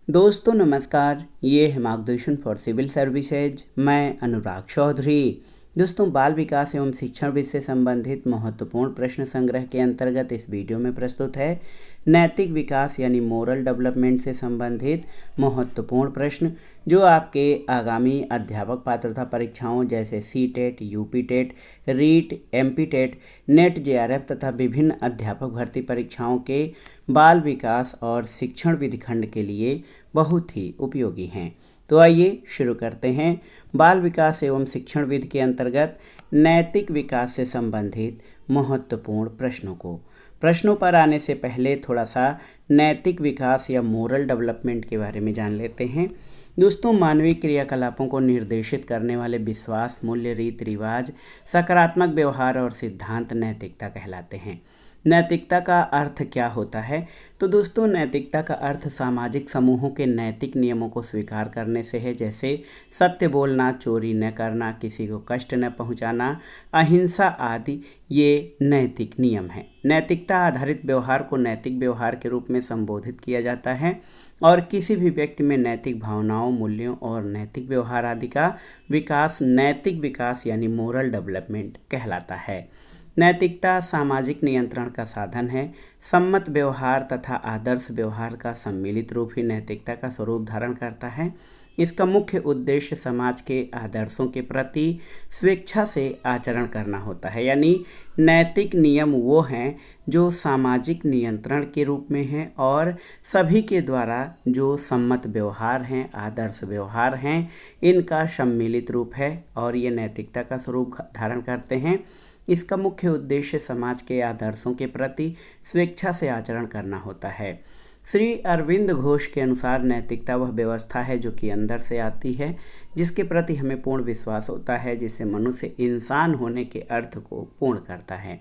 दोस्तों नमस्कार, ये है मार्गदर्शन फॉर सिविल सर्विसेज। मैं अनुराग चौधरी। दोस्तों, बाल विकास एवं शिक्षण विषय से संबंधित महत्वपूर्ण प्रश्न संग्रह के अंतर्गत इस वीडियो में प्रस्तुत है नैतिक विकास यानी मोरल डेवलपमेंट से संबंधित महत्वपूर्ण प्रश्न, जो आपके आगामी अध्यापक पात्रता परीक्षाओं जैसे CTET, UPTET, REET, MPTET, NET, JRF तथा विभिन्न अध्यापक भर्ती परीक्षाओं के बाल विकास और शिक्षण विधि खंड के लिए बहुत ही उपयोगी हैं। तो आइए शुरू करते हैं बाल विकास एवं शिक्षण विधि के अंतर्गत नैतिक विकास से संबंधित महत्वपूर्ण प्रश्नों को। प्रश्नों पर आने से पहले थोड़ा सा नैतिक विकास या मोरल डेवलपमेंट के बारे में जान लेते हैं। दोस्तों, मानवीय क्रियाकलापों को निर्देशित करने वाले विश्वास, मूल्य, रीति रिवाज, सकारात्मक व्यवहार और सिद्धांत नैतिकता कहलाते हैं। नैतिकता का अर्थ क्या होता है? तो दोस्तों, नैतिकता का अर्थ सामाजिक समूहों के नैतिक नियमों को स्वीकार करने से है, जैसे सत्य बोलना, चोरी न करना, किसी को कष्ट न पहुंचाना, अहिंसा आदि। ये नैतिक नियम हैं। नैतिकता आधारित व्यवहार को नैतिक व्यवहार के रूप में संबोधित किया जाता है और किसी भी व्यक्ति में नैतिक भावनाओं, मूल्यों और नैतिक व्यवहार आदि का विकास नैतिक विकास यानी मोरल डेवलपमेंट कहलाता है। नैतिकता सामाजिक नियंत्रण का साधन है। सम्मत व्यवहार तथा आदर्श व्यवहार का सम्मिलित रूप ही नैतिकता का स्वरूप धारण करता है। इसका मुख्य उद्देश्य समाज के आदर्शों के प्रति स्वेच्छा से आचरण करना होता है। यानी नैतिक नियम वो हैं जो सामाजिक नियंत्रण के रूप में हैं और सभी के द्वारा जो सम्मत व्यवहार हैं, आदर्श व्यवहार हैं, इनका सम्मिलित रूप है और ये नैतिकता का स्वरूप धारण करते हैं। इसका मुख्य उद्देश्य समाज के आदर्शों के प्रति स्वेच्छा से आचरण करना होता है। श्री अरविंद घोष के अनुसार नैतिकता वह व्यवस्था है जो कि अंदर से आती है, जिसके प्रति हमें पूर्ण विश्वास होता है, जिससे मनुष्य इंसान होने के अर्थ को पूर्ण करता है।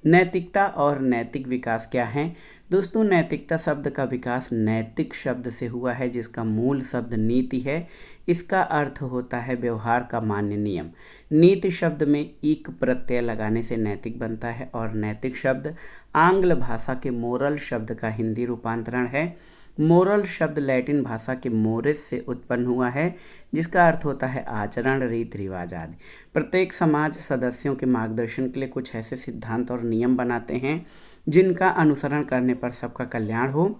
नैतिकता और नैतिक विकास क्या है? दोस्तों, नैतिकता शब्द का विकास नैतिक शब्द से हुआ है, जिसका मूल शब्द नीति है। इसका अर्थ होता है व्यवहार का मान्य नियम। नीति शब्द में इक प्रत्यय लगाने से नैतिक बनता है और नैतिक शब्द आंग्ल भाषा के मोरल शब्द का हिंदी रूपांतरण है। मोरल शब्द लैटिन भाषा के मोरिस से उत्पन्न हुआ है, जिसका अर्थ होता है आचरण, रीति रिवाज आदि। प्रत्येक समाज सदस्यों के मार्गदर्शन के लिए कुछ ऐसे सिद्धांत और नियम बनाते हैं जिनका अनुसरण करने पर सबका कल्याण हो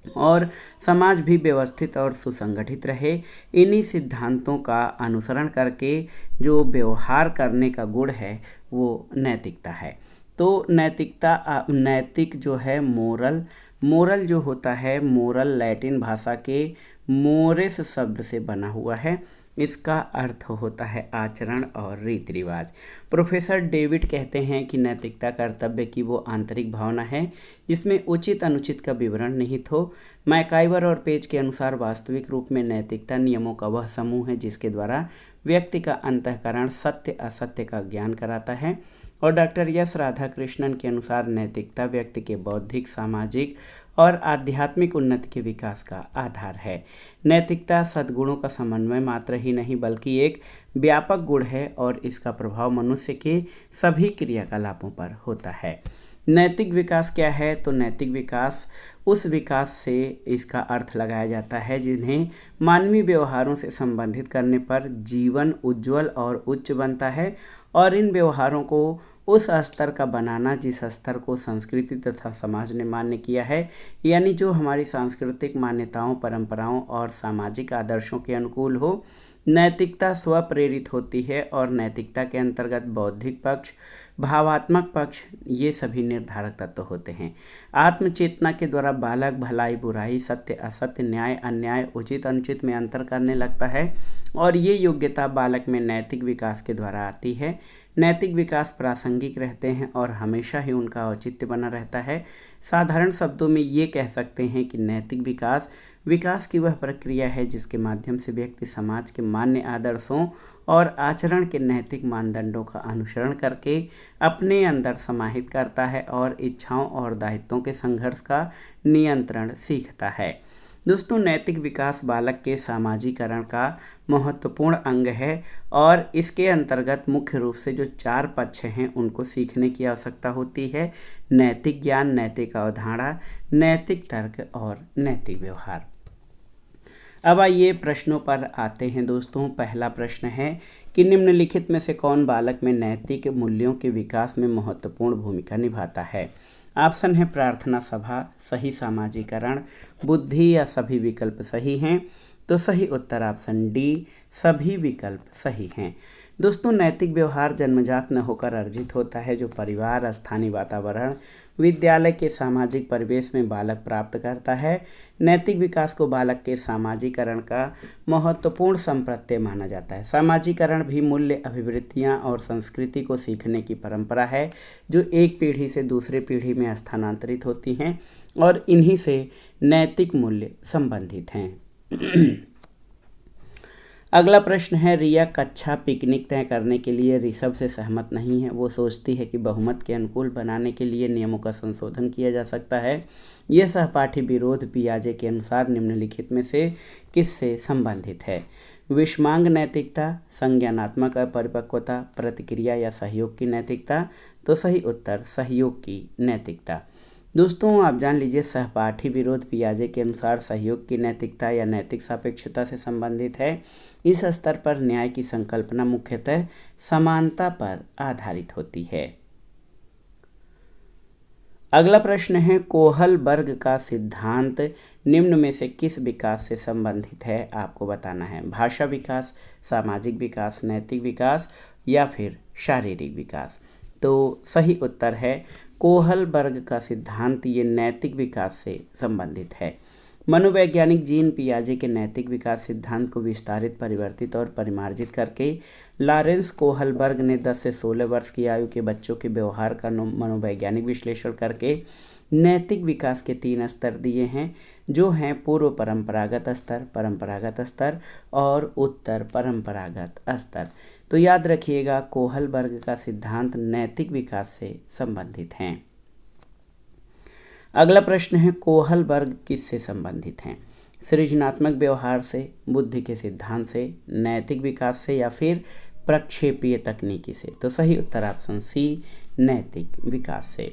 और समाज भी व्यवस्थित और सुसंगठित रहे। इन्हीं सिद्धांतों का अनुसरण करके जो व्यवहार करने का गुण है वो नैतिकता है। तो नैतिक जो है मोरल जो होता है, मोरल लैटिन भाषा के मोरिस शब्द से बना हुआ है। इसका अर्थ होता है आचरण और रीति रिवाज। प्रोफेसर डेविड कहते हैं कि नैतिकता कर्तव्य की वो आंतरिक भावना है जिसमें उचित अनुचित का विवरण निहित हो। मैकाइवर और पेज के अनुसार वास्तविक रूप में नैतिकता नियमों का वह समूह है जिसके द्वारा व्यक्ति का अंतःकरण सत्य असत्य का ज्ञान कराता है। और डॉक्टर यस राधाकृष्णन के अनुसार नैतिकता व्यक्ति के बौद्धिक, सामाजिक और आध्यात्मिक उन्नति के विकास का आधार है। नैतिकता सद्गुणों का समन्वय मात्र ही नहीं बल्कि एक व्यापक गुण है और इसका प्रभाव मनुष्य के सभी क्रियाकलापों पर होता है। नैतिक विकास क्या है? तो नैतिक विकास उस विकास से इसका अर्थ लगाया जाता है जिन्हें मानवीय व्यवहारों से संबंधित करने पर जीवन उज्जवल और उच्च बनता है और इन व्यवहारों को उस स्तर का बनाना जिस स्तर को संस्कृति तथा समाज ने मान्य किया है, यानी जो हमारी सांस्कृतिक मान्यताओं, परंपराओं और सामाजिक आदर्शों के अनुकूल हो। नैतिकता स्वप्रेरित होती है और नैतिकता के अंतर्गत बौद्धिक पक्ष, भावात्मक पक्ष, ये सभी निर्धारक तत्व होते हैं। आत्मचेतना के द्वारा बालक भलाई बुराई, सत्य असत्य, न्याय अन्याय, उचित अनुचित में अंतर करने लगता है और ये योग्यता बालक में नैतिक विकास के द्वारा आती है। नैतिक विकास प्रासंगिक रहते हैं और हमेशा ही उनका औचित्य बना रहता है। साधारण शब्दों में ये कह सकते हैं कि नैतिक विकास की वह प्रक्रिया है जिसके माध्यम से व्यक्ति समाज के मान्य आदर्शों और आचरण के नैतिक मानदंडों का अनुसरण करके अपने अंदर समाहित करता है और इच्छाओं और दायित्वों के संघर्ष का नियंत्रण सीखता है। दोस्तों, नैतिक विकास बालक के सामाजिकरण का महत्वपूर्ण अंग है और इसके अंतर्गत मुख्य रूप से जो 4 पक्ष हैं उनको सीखने की आवश्यकता होती है। नैतिक ज्ञान, नैतिक अवधारणा, नैतिक तर्क और नैतिक व्यवहार। अब आइए प्रश्नों पर आते हैं दोस्तों। पहला प्रश्न है कि निम्नलिखित में से कौन बालक में नैतिक मूल्यों के विकास में महत्वपूर्ण भूमिका निभाता है। ऑप्शन है प्रार्थना सभा, सही सामाजिकरण, बुद्धि या सभी विकल्प सही हैं। तो सही उत्तर ऑप्शन डी, सभी विकल्प सही हैं। दोस्तों, नैतिक व्यवहार जन्मजात न होकर अर्जित होता है, जो परिवार, स्थानीय वातावरण, विद्यालय के सामाजिक परिवेश में बालक प्राप्त करता है। नैतिक विकास को बालक के सामाजिकरण का महत्वपूर्ण संप्रत्यय माना जाता है। सामाजिकरण भी मूल्य, अभिवृत्तियाँ और संस्कृति को सीखने की परंपरा है, जो एक पीढ़ी से दूसरे पीढ़ी में स्थानांतरित होती हैं और इन्हीं से नैतिक मूल्य संबंधित हैं। अगला प्रश्न है, रिया कक्षा पिकनिक तय करने के लिए ऋषभ से सहमत नहीं है। वो सोचती है कि बहुमत के अनुकूल बनाने के लिए नियमों का संशोधन किया जा सकता है। यह सहपाठी विरोध पियाजे के अनुसार निम्नलिखित में से किससे संबंधित है। विषमांग नैतिकता, संज्ञानात्मक अपरिपक्वता, प्रतिक्रिया या सहयोग की नैतिकता। तो सही उत्तर सहयोग की नैतिकता। दोस्तों, आप जान लीजिए, सहपाठी विरोध पियाजे के अनुसार सहयोग की नैतिकता या नैतिक सापेक्षता से संबंधित है। इस स्तर पर न्याय की संकल्पना मुख्यतः समानता पर आधारित होती है। अगला प्रश्न है, कोहलबर्ग का सिद्धांत निम्न में से किस विकास से संबंधित है, आपको बताना है। भाषा विकास, सामाजिक विकास, नैतिक विकास या फिर शारीरिक विकास। तो सही उत्तर है कोहलबर्ग का सिद्धांत, ये नैतिक विकास से संबंधित है। मनोवैज्ञानिक जीन पियाजे के नैतिक विकास सिद्धांत को विस्तारित, परिवर्तित और परिमार्जित करके लॉरेंस कोहलबर्ग ने 10 से 16 वर्ष की आयु के बच्चों के व्यवहार का मनोवैज्ञानिक विश्लेषण करके नैतिक विकास के 3 स्तर दिए हैं, जो हैं पूर्व परंपरागत स्तर, परंपरागत स्तर और उत्तर परंपरागत स्तर। तो याद रखिएगा, कोहलबर्ग का सिद्धांत नैतिक विकास से संबंधित हैं। अगला प्रश्न है, कोहलबर्ग किससे संबंधित हैं। सृजनात्मक व्यवहार से, बुद्धि के सिद्धांत से, नैतिक विकास से या फिर प्रक्षेपीय तकनीकी से। तो सही उत्तर ऑप्शन सी, नैतिक विकास से।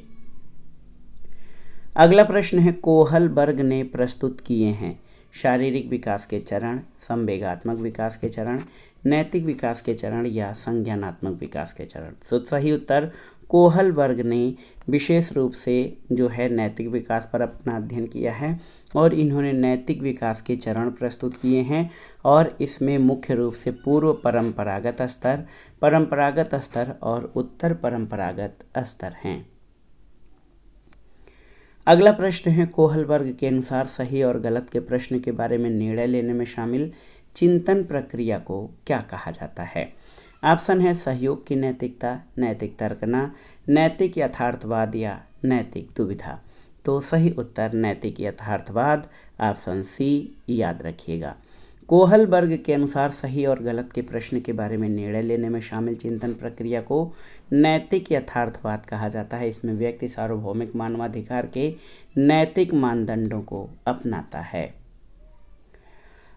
अगला प्रश्न है, कोहलबर्ग ने प्रस्तुत किए हैं शारीरिक विकास के चरण, संवेगात्मक विकास के चरण, नैतिक विकास के चरण या संज्ञानात्मक विकास के चरण। तो सही उत्तर कोहलबर्ग ने विशेष रूप से जो है नैतिक विकास पर अपना अध्ययन किया है और इन्होंने नैतिक विकास के चरण प्रस्तुत किए हैं और इसमें मुख्य रूप से पूर्व परंपरागत स्तर, परंपरागत स्तर और उत्तर परंपरागत स्तर हैं। अगला प्रश्न है, कोहलबर्ग के अनुसार सही और गलत के प्रश्न के बारे में निर्णय लेने में शामिल चिंतन प्रक्रिया को क्या कहा जाता है। ऑप्शन है सहयोग की नैतिकता, नैतिक तर्कना, नैतिक यथार्थवाद या नैतिक दुविधा। तो सही उत्तर नैतिक यथार्थवाद, ऑप्शन सी याद रखिएगा। कोहलबर्ग के अनुसार सही और गलत के प्रश्न के बारे में निर्णय लेने में शामिल चिंतन प्रक्रिया को नैतिक यथार्थवाद कहा जाता है। इसमें व्यक्ति सार्वभौमिक मानवाधिकार के नैतिक मानदंडों को अपनाता है।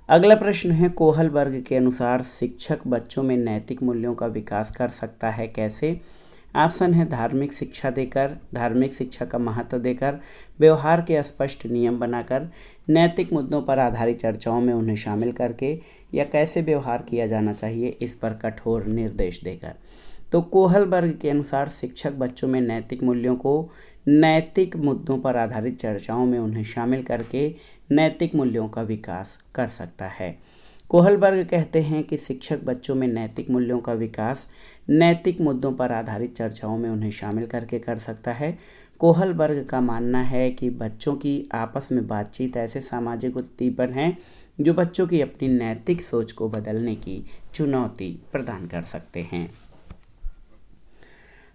अगला प्रश्न है, कोहलबर्ग के अनुसार शिक्षक बच्चों में नैतिक मूल्यों का विकास कर सकता है, कैसे। ऑप्शन है धार्मिक शिक्षा देकर, धार्मिक शिक्षा का महत्व देकर, व्यवहार के स्पष्ट नियम बनाकर, नैतिक मुद्दों पर आधारित चर्चाओं में उन्हें शामिल करके या कैसे व्यवहार किया जाना चाहिए इस पर कठोर निर्देश देकर। तो कोहलबर्ग के अनुसार शिक्षक बच्चों में नैतिक मूल्यों को नैतिक मुद्दों पर आधारित चर्चाओं में उन्हें शामिल करके नैतिक मूल्यों का विकास कर सकता है। कोहलबर्ग कहते हैं कि शिक्षक बच्चों में नैतिक मूल्यों का विकास नैतिक मुद्दों पर आधारित चर्चाओं में उन्हें शामिल करके कर सकता है। कोहलबर्ग का मानना है कि बच्चों की आपस में बातचीत ऐसे सामाजिक उद्दीपन हैं जो बच्चों की अपनी नैतिक सोच को बदलने की चुनौती प्रदान कर सकते हैं।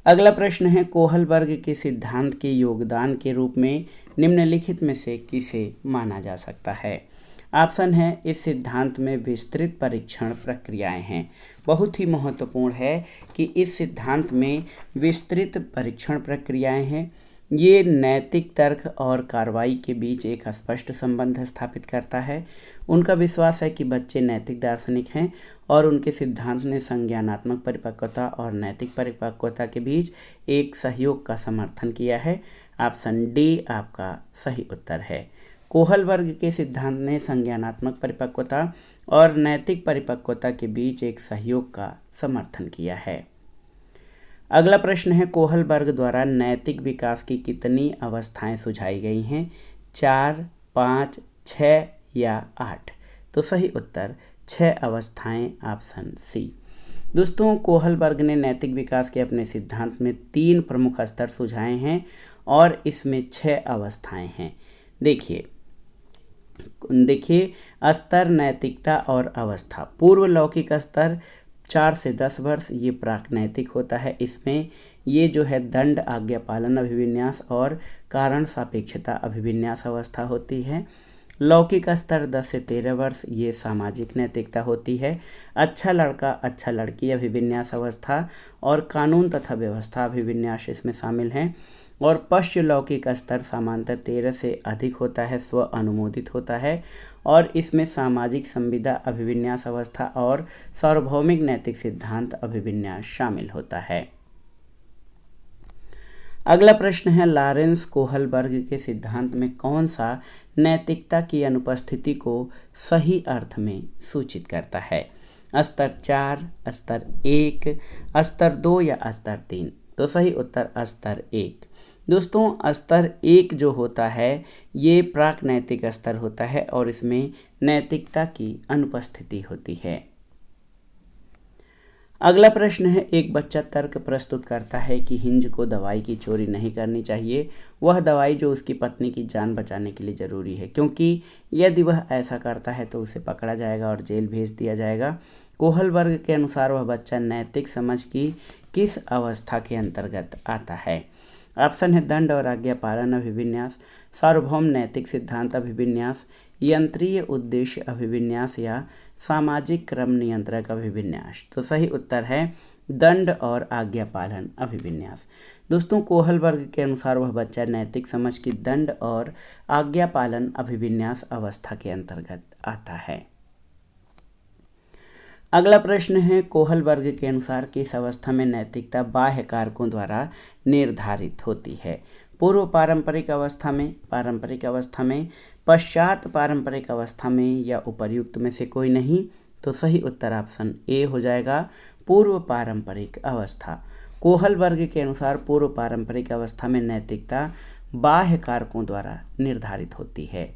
अगला प्रश्न है, कोहलबर्ग के सिद्धांत के योगदान के रूप में निम्नलिखित में से किसे माना जा सकता है। ऑप्शन है, इस सिद्धांत में विस्तृत परीक्षण प्रक्रियाएं हैं। बहुत ही महत्वपूर्ण है कि इस सिद्धांत में विस्तृत परीक्षण प्रक्रियाएं हैं। ये नैतिक तर्क और कार्रवाई के बीच एक स्पष्ट संबंध स्थापित करता है। उनका विश्वास है कि बच्चे नैतिक दार्शनिक हैं और उनके सिद्धांत ने संज्ञानात्मक परिपक्वता और नैतिक परिपक्वता के बीच एक सहयोग का समर्थन किया है। ऑप्शन डी आपका सही उत्तर है। कोहल वर्ग के सिद्धांत ने संज्ञानात्मक परिपक्वता और नैतिक परिपक्वता के बीच एक सहयोग का समर्थन किया है। अगला प्रश्न है, कोहल वर्ग द्वारा नैतिक विकास की कितनी अवस्थाएं सुझाई गई हैं? 4, 5, 6 या 8? तो सही उत्तर 6 अवस्थाएं, ऑप्शन सी। दोस्तों, कोहल वर्ग ने नैतिक विकास के अपने सिद्धांत में 3 प्रमुख स्तर सुझाए हैं और इसमें 6 अवस्थाएं हैं। देखिए स्तर, नैतिकता और अवस्था। पूर्व लौकिक स्तर 4 से 10 वर्ष, ये प्राक्नैतिक होता है। इसमें ये जो है दंड, आज्ञा पालन अभिविन्यास और कारण सापेक्षता अभिविन्यास अवस्था होती है। लौकिक स्तर 10 से 13 वर्ष, ये सामाजिक नैतिकता होती है। अच्छा लड़का अच्छा लड़की अभिविन्यास अवस्था और कानून तथा व्यवस्था अभिविन्यास इसमें शामिल हैं। और पश्च लौकिक स्तर सामान्यतः 13 से अधिक होता है, स्व अनुमोदित होता है और इसमें सामाजिक संविदा अभिविन्यास अवस्था और सार्वभौमिक नैतिक सिद्धांत अभिविन्यास शामिल होता है। अगला प्रश्न है, लॉरेंस कोहल वर्ग के सिद्धांत में कौन सा नैतिकता की अनुपस्थिति को सही अर्थ में सूचित करता है? स्तर 4, स्तर 1, स्तर 2 या स्तर 3? तो सही उत्तर स्तर 1। दोस्तों, स्तर 1 जो होता है ये प्राक्नैतिक स्तर होता है और इसमें नैतिकता की अनुपस्थिति होती है। अगला प्रश्न है, एक बच्चा तर्क प्रस्तुत करता है कि हिंज को दवाई की चोरी नहीं करनी चाहिए। वह दवाई जो उसकी पत्नी की जान बचाने के लिए ज़रूरी है, क्योंकि यदि वह ऐसा करता है तो उसे पकड़ा जाएगा और जेल भेज दिया जाएगा। कोहल वर्ग के अनुसार वह बच्चा नैतिक समझ की किस अवस्था के अंतर्गत आता है? ऑप्शन है दंड और आज्ञा पालन अभिविन्यास, सार्वभौम नैतिक सिद्धांत अभिविन्यास, यंत्रीय उद्देश्य अभिविन्यास या सामाजिक क्रम नियंत्रक अभिविन्यास। तो सही उत्तर है दंड और आज्ञा पालन अभिविन्यास। दोस्तों, कोहल वर्ग के अनुसार वह बच्चा नैतिक समझ की दंड और आज्ञा पालन अभिविन्यास अवस्था के अंतर्गत आता है। अगला प्रश्न है, कोहल वर्ग के अनुसार किस अवस्था में नैतिकता बाह्य कारकों द्वारा निर्धारित होती है? पूर्व पारंपरिक अवस्था में, पारंपरिक अवस्था में, पश्चात पारंपरिक अवस्था में या उपर्युक्त में से कोई नहीं? तो सही उत्तर ऑप्शन ए हो जाएगा, पूर्व पारंपरिक अवस्था। कोहल वर्ग के अनुसार पूर्व पारंपरिक अवस्था में नैतिकता बाह्य कारकों द्वारा निर्धारित होती है।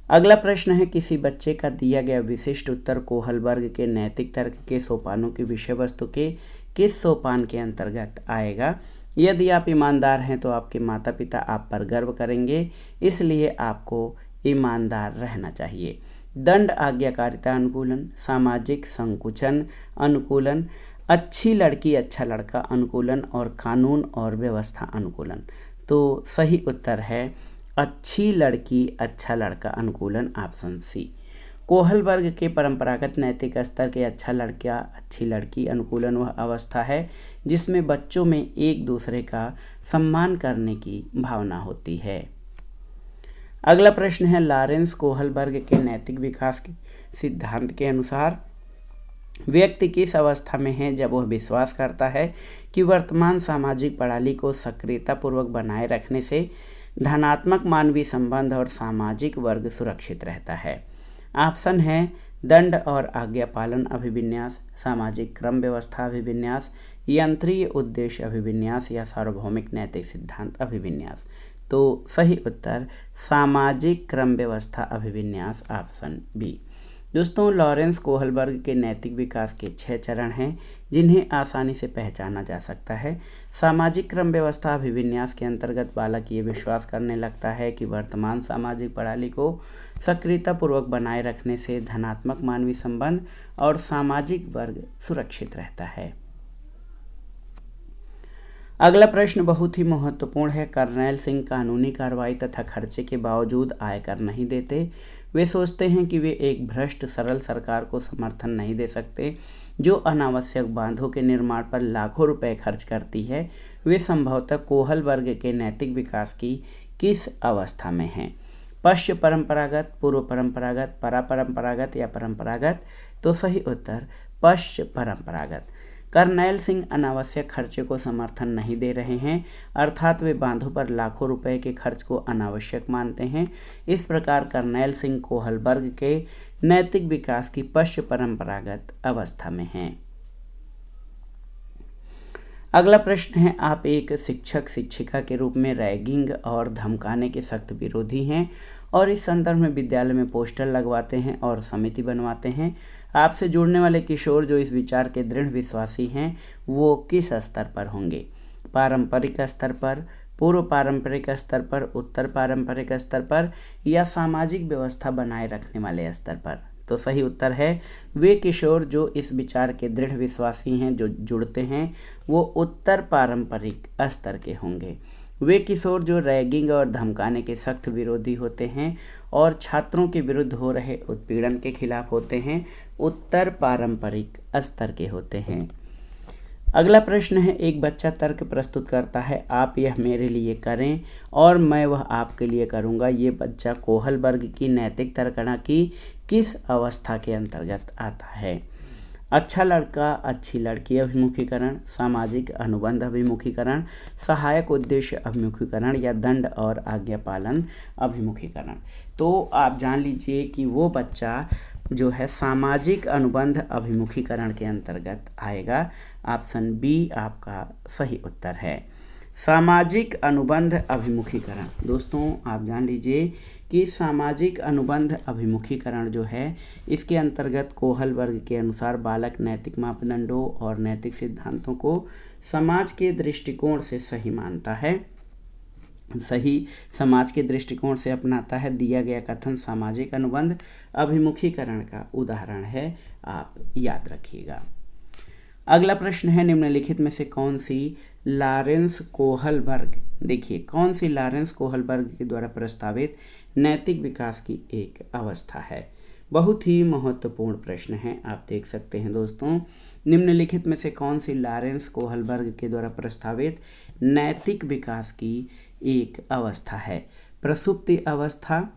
अगला प्रश्न है, किसी बच्चे का दिया गया विशिष्ट उत्तर कोहल वर्ग के नैतिक तर्क के सोपानों की विषय वस्तु के किस सोपान के अंतर्गत आएगा? यदि आप ईमानदार हैं तो आपके माता पिता आप पर गर्व करेंगे, इसलिए आपको ईमानदार रहना चाहिए। दंड आज्ञाकारिता अनुकूलन, सामाजिक संकुचन अनुकूलन, अच्छी लड़की अच्छा लड़का अनुकूलन और कानून और व्यवस्था अनुकूलन। तो सही उत्तर है अच्छी लड़की अच्छा लड़का अनुकूलन, ऑप्शन सी। कोहल वर्ग के परंपरागत नैतिक स्तर के अच्छा लड़का अच्छी लड़की अनुकूलन वह अवस्था है जिसमें बच्चों में एक दूसरे का सम्मान करने की भावना होती है। अगला प्रश्न है, लॉरेंस कोहल वर्ग के नैतिक विकास के सिद्धांत के अनुसार व्यक्ति किस अवस्था में है जब वह विश्वास करता है कि वर्तमान सामाजिक प्रणाली को सक्रियतापूर्वक बनाए रखने से धनात्मक मानवीय संबंध और सामाजिक वर्ग सुरक्षित रहता है? ऑप्शन है दंड और आज्ञा पालन अभिविन्यास, सामाजिक क्रम व्यवस्था अभिविन्यास, यंत्रीय उद्देश्य अभिविन्यास या सार्वभौमिक नैतिक सिद्धांत अभिविन्यास। तो सही उत्तर सामाजिक क्रम व्यवस्था अभिविन्यास, ऑप्शन बी। दोस्तों, लॉरेंस कोहल वर्ग के नैतिक विकास के 6 चरण हैं जिन्हें आसानी से पहचाना जा सकता है। सामाजिक क्रम व्यवस्था अभिविन्यास के अंतर्गत बालक ये विश्वास करने लगता है कि वर्तमान सामाजिक प्रणाली को सक्रियतापूर्वक बनाए रखने से धनात्मक मानवीय संबंध और सामाजिक वर्ग सुरक्षित रहता है। अगला प्रश्न बहुत ही महत्वपूर्ण है। कर्नैल सिंह कानूनी कार्रवाई तथा खर्चे के बावजूद आयकर नहीं देते। वे सोचते हैं कि वे एक भ्रष्ट सरल सरकार को समर्थन नहीं दे सकते जो अनावश्यक बांधों के निर्माण पर लाखों रुपए खर्च करती है। वे संभवतः कोहल वर्ग के नैतिक विकास की किस अवस्था में हैं? पश्च परंपरागत, पूर्व परंपरागत, परापरंपरागत या परंपरागत? तो सही उत्तर पश्च परंपरागत। करनैल सिंह अनावश्यक खर्चे को समर्थन नहीं दे रहे हैं, अर्थात वे बांधों पर लाखों रुपए के खर्च को अनावश्यक मानते हैं। इस प्रकार करनैल सिंह कोहलबर्ग के नैतिक विकास की पश्च परंपरागत अवस्था में हैं। अगला प्रश्न है, आप एक शिक्षक शिक्षिका के रूप में रैगिंग और धमकाने के सख्त विरोधी हैं और इस संदर्भ में विद्यालय में पोस्टर लगवाते हैं और समिति बनवाते हैं। आपसे जुड़ने वाले किशोर जो इस विचार के दृढ़ विश्वासी हैं वो किस स्तर पर होंगे? पारंपरिक स्तर पर, पूर्व पारंपरिक स्तर पर, उत्तर पारंपरिक स्तर पर या सामाजिक व्यवस्था बनाए रखने वाले स्तर पर? तो सही उत्तर है वे किशोर जो इस विचार के दृढ़ विश्वासी हैं, जो जुड़ते हैं, वो उत्तर पारंपरिक स्तर के होंगे। वे किशोर जो रैगिंग और धमकाने के सख्त विरोधी होते हैं और छात्रों के विरुद्ध हो रहे उत्पीड़न के खिलाफ होते हैं, उत्तर पारंपरिक स्तर के होते हैं। अगला प्रश्न है, एक बच्चा तर्क प्रस्तुत करता है, आप यह मेरे लिए करें और मैं वह आपके लिए करूंगा। ये बच्चा कोहलबर्ग की नैतिक तर्कणा की किस अवस्था के अंतर्गत आता है? अच्छा लड़का अच्छी लड़की अभिमुखीकरण, सामाजिक अनुबंध अभिमुखीकरण, सहायक उद्देश्य अभिमुखीकरण या दंड और आज्ञा पालन अभिमुखीकरण? तो आप जान लीजिए कि वो बच्चा जो है सामाजिक अनुबंध अभिमुखीकरण के अंतर्गत आएगा। ऑप्शन बी आपका सही उत्तर है, सामाजिक अनुबंध अभिमुखीकरण। दोस्तों आप जान लीजिए कि सामाजिक अनुबंध अभिमुखीकरण जो है इसके अंतर्गत कोहलबर्ग के अनुसार बालक नैतिक मापदंडों और नैतिक सिद्धांतों को समाज के दृष्टिकोण से सही मानता है, सही समाज के दृष्टिकोण से अपनाता है। दिया गया कथन सामाजिक अनुबंध अभिमुखीकरण का उदाहरण है, आप याद रखिएगा। अगला प्रश्न है, निम्नलिखित में से कौन सी लॉरेंस कोहलबर्ग, देखिए कौन सी लॉरेंस कोहलबर्ग के द्वारा प्रस्तावित नैतिक विकास की एक अवस्था है? बहुत ही महत्वपूर्ण प्रश्न है, आप देख सकते हैं दोस्तों। निम्नलिखित में से कौन सी लॉरेंस कोहलबर्ग के द्वारा प्रस्तावित नैतिक विकास की एक अवस्था है? प्रसुप्ति अवस्था,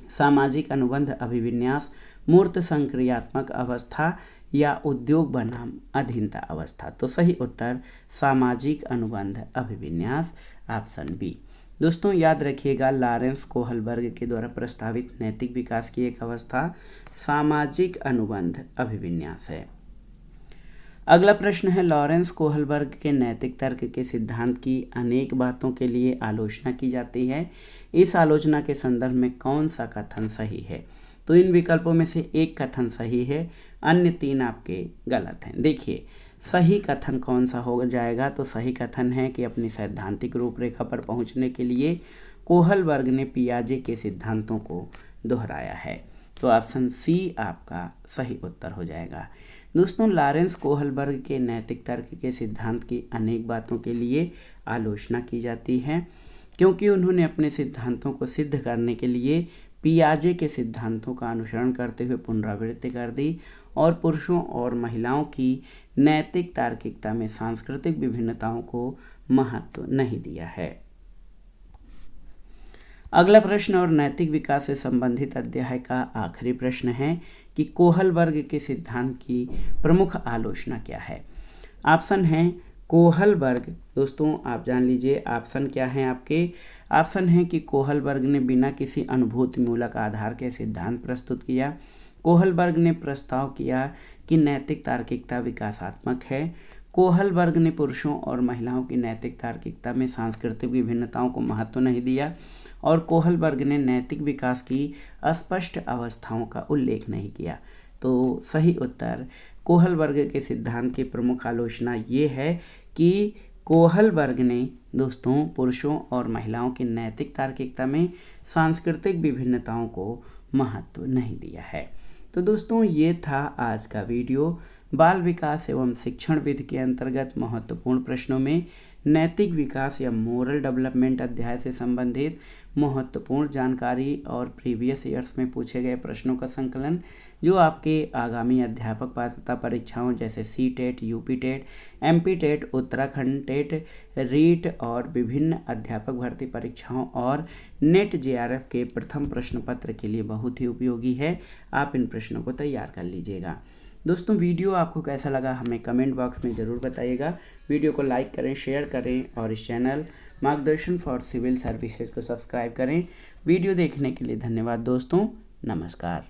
सामाजिक अनुबंध अभिविन्यास, मूर्त संक्रियात्मक अवस्था या उद्योग बनाम अधीनता अवस्था? तो सही उत्तर सामाजिक अनुबंध अभिविन्यास, ऑप्शन बी। दोस्तों याद रखिएगा लॉरेंस कोहलबर्ग के द्वारा प्रस्तावित नैतिक विकास की एक अवस्था सामाजिक अनुबंध अभिविन्यास है। अगला प्रश्न है, लॉरेंस कोहलबर्ग के नैतिक तर्क के सिद्धांत की अनेक बातों के लिए आलोचना की जाती है। इस आलोचना के संदर्भ में कौन सा कथन सही है? तो इन विकल्पों में से एक कथन सही है, अन्य तीन आपके गलत हैं। देखिए सही कथन कौन सा हो जाएगा? तो सही कथन है कि अपनी सैद्धांतिक रूपरेखा पर पहुंचने के लिए कोहलबर्ग ने पियाजे के सिद्धांतों को दोहराया है। तो ऑप्शन सी आपका सही उत्तर हो जाएगा। दोस्तों लॉरेंस कोहलबर्ग के नैतिक तर्क के सिद्धांत की अनेक बातों के लिए आलोचना की जाती है क्योंकि उन्होंने अपने सिद्धांतों को सिद्ध करने के लिए पियाजे के सिद्धांतों का अनुसरण करते हुए पुनरावृत्ति कर दी और पुरुषों और महिलाओं की नैतिक तार्किकता में सांस्कृतिक विभिन्नताओं को महत्व नहीं दिया है। अगला प्रश्न और नैतिक विकास से संबंधित अध्याय का आखिरी प्रश्न है कि कोहलबर्ग के सिद्धांत की प्रमुख आलोचना क्या है? ऑप्शन है कोहलबर्ग, दोस्तों आप जान लीजिए ऑप्शन क्या है आपके? ऑप्शन है कि कोहलबर्ग ने बिना किसी अनुभूति मूलक आधार के सिद्धांत प्रस्तुत किया। कोहलबर्ग ने प्रस्ताव किया कि नैतिक तार्किकता विकासात्मक है। कोहलबर्ग ने पुरुषों और महिलाओं की नैतिक तार्किकता में सांस्कृतिक विभिन्नताओं को महत्व नहीं दिया और कोहलबर्ग ने नैतिक विकास की अस्पष्ट अवस्थाओं का उल्लेख नहीं किया। तो सही उत्तर कोहलबर्ग के सिद्धांत की प्रमुख आलोचना ये है कि कोहलबर्ग ने दोस्तों पुरुषों और महिलाओं की नैतिक तार्किकता में सांस्कृतिक विभिन्नताओं को महत्व नहीं दिया है। तो दोस्तों ये था आज का वीडियो। बाल विकास एवं शिक्षण विधि के अंतर्गत महत्वपूर्ण प्रश्नों में नैतिक विकास या मोरल डेवलपमेंट अध्याय से संबंधित महत्वपूर्ण जानकारी और प्रीवियस ईयर्स में पूछे गए प्रश्नों का संकलन जो आपके आगामी अध्यापक पात्रता परीक्षाओं जैसे CTET, UPTET, MPTET, Uttarakhand TET, REET और विभिन्न अध्यापक भर्ती परीक्षाओं और नेट जेआरएफ के प्रथम प्रश्न पत्र के लिए बहुत ही उपयोगी है। आप इन प्रश्नों को तैयार कर लीजिएगा। दोस्तों वीडियो आपको कैसा लगा हमें कमेंट बॉक्स में ज़रूर बताइएगा। वीडियो को लाइक करें, शेयर करें और इस चैनल मार्गदर्शन फॉर सिविल सर्विसेज को सब्सक्राइब करें। वीडियो देखने के लिए धन्यवाद दोस्तों। नमस्कार।